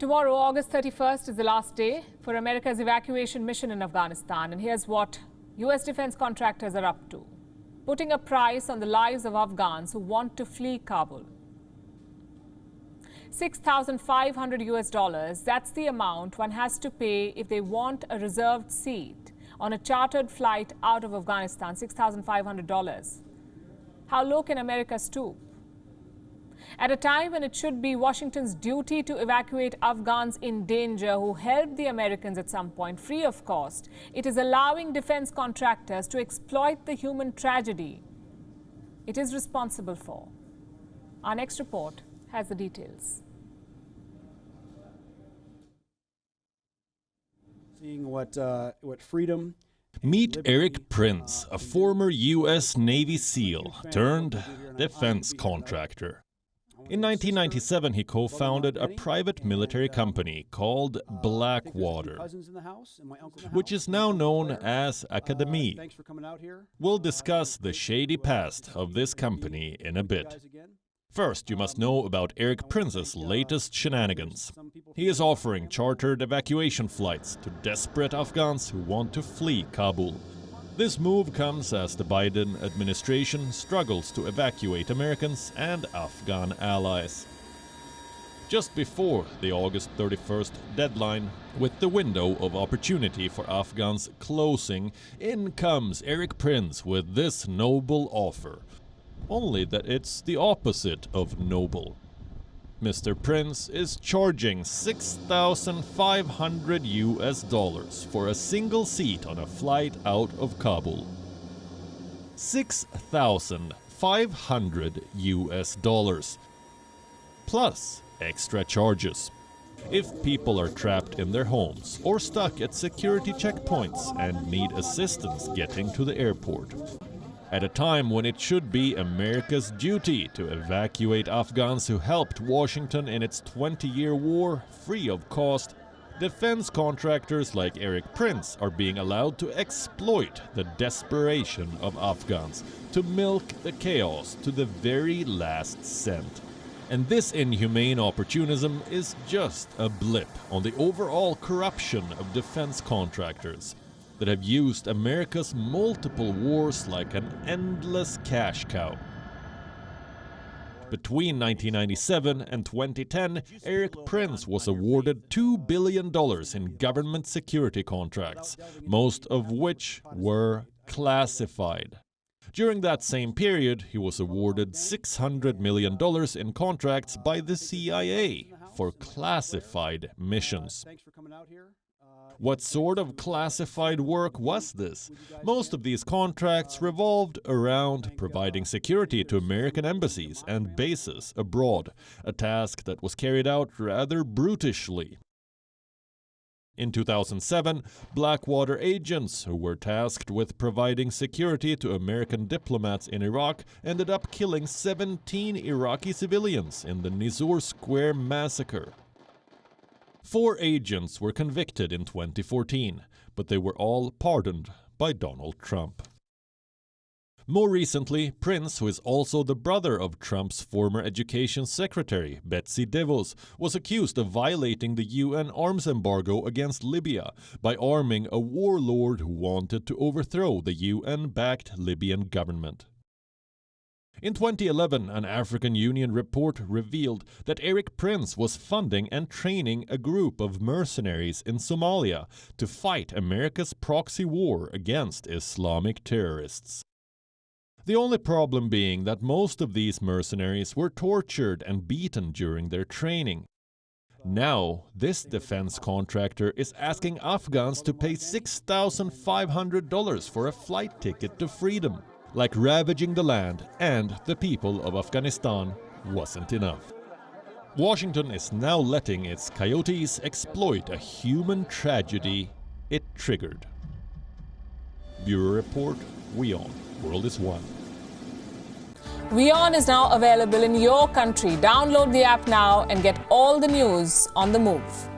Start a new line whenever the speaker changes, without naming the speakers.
Tomorrow, August 31st, is the last day for America's evacuation mission in Afghanistan. And here's what US defense contractors are up to: putting a price on the lives of Afghans who want to flee Kabul. $6,500 US, that's the amount one has to pay if they want a reserved seat on a chartered flight out of Afghanistan. $6,500. How low can America stoop? At a time when it should be Washington's duty to evacuate Afghans in danger who helped the Americans at some point free of cost, it is allowing defense contractors to exploit the human tragedy it is responsible for. Our next report has the details.
Seeing what freedom.
Meet Eric Prince, a former U.S. Navy SEAL turned defense contractor. In 1997, he co-founded a private military company called Blackwater, which is now known as Academy. We'll discuss the shady past of this company in a bit. First, you must know about Eric Prince's latest shenanigans. He is offering chartered evacuation flights to desperate Afghans who want to flee Kabul. This move comes as the Biden administration struggles to evacuate Americans and Afghan allies. Just before the August 31st deadline, with the window of opportunity for Afghans closing, in comes Eric Prince with this noble offer. Only that it's the opposite of noble. Mr. Prince is charging $6,500 US for a single seat on a flight out of Kabul. $6,500 US, plus extra charges. If people are trapped in their homes or stuck at security checkpoints and need assistance getting to the airport. At a time when it should be America's duty to evacuate Afghans who helped Washington in its 20-year war free of cost, defense contractors like Eric Prince are being allowed to exploit the desperation of Afghans to milk the chaos to the very last cent. And this inhumane opportunism is just a blip on the overall corruption of defense contractors that have used America's multiple wars like an endless cash cow. Between 1997 and 2010, Eric Prince was awarded $2 billion in government security contracts, most of which were classified. During that same period, he was awarded $600 million in contracts by the CIA for classified missions. What sort of classified work was this? Most of these contracts revolved around providing security to American embassies and bases abroad, a task that was carried out rather brutishly. In 2007, Blackwater agents who were tasked with providing security to American diplomats in Iraq ended up killing 17 Iraqi civilians in the Nisour Square massacre. 4 agents were convicted in 2014, but they were all pardoned by Donald Trump. More recently, Prince, who is also the brother of Trump's former education secretary, Betsy DeVos, was accused of violating the UN arms embargo against Libya by arming a warlord who wanted to overthrow the UN-backed Libyan government. In 2011, an African Union report revealed that Eric Prince was funding and training a group of mercenaries in Somalia to fight America's proxy war against Islamic terrorists. The only problem being that most of these mercenaries were tortured and beaten during their training. Now, this defense contractor is asking Afghans to pay $6,500 for a flight ticket to freedom. Like ravaging the land and the people of Afghanistan wasn't enough. Washington is now letting its coyotes exploit a human tragedy it triggered. Bureau Report, WION, World is One.
WION is now available in your country. Download the app now and get all the news on the move.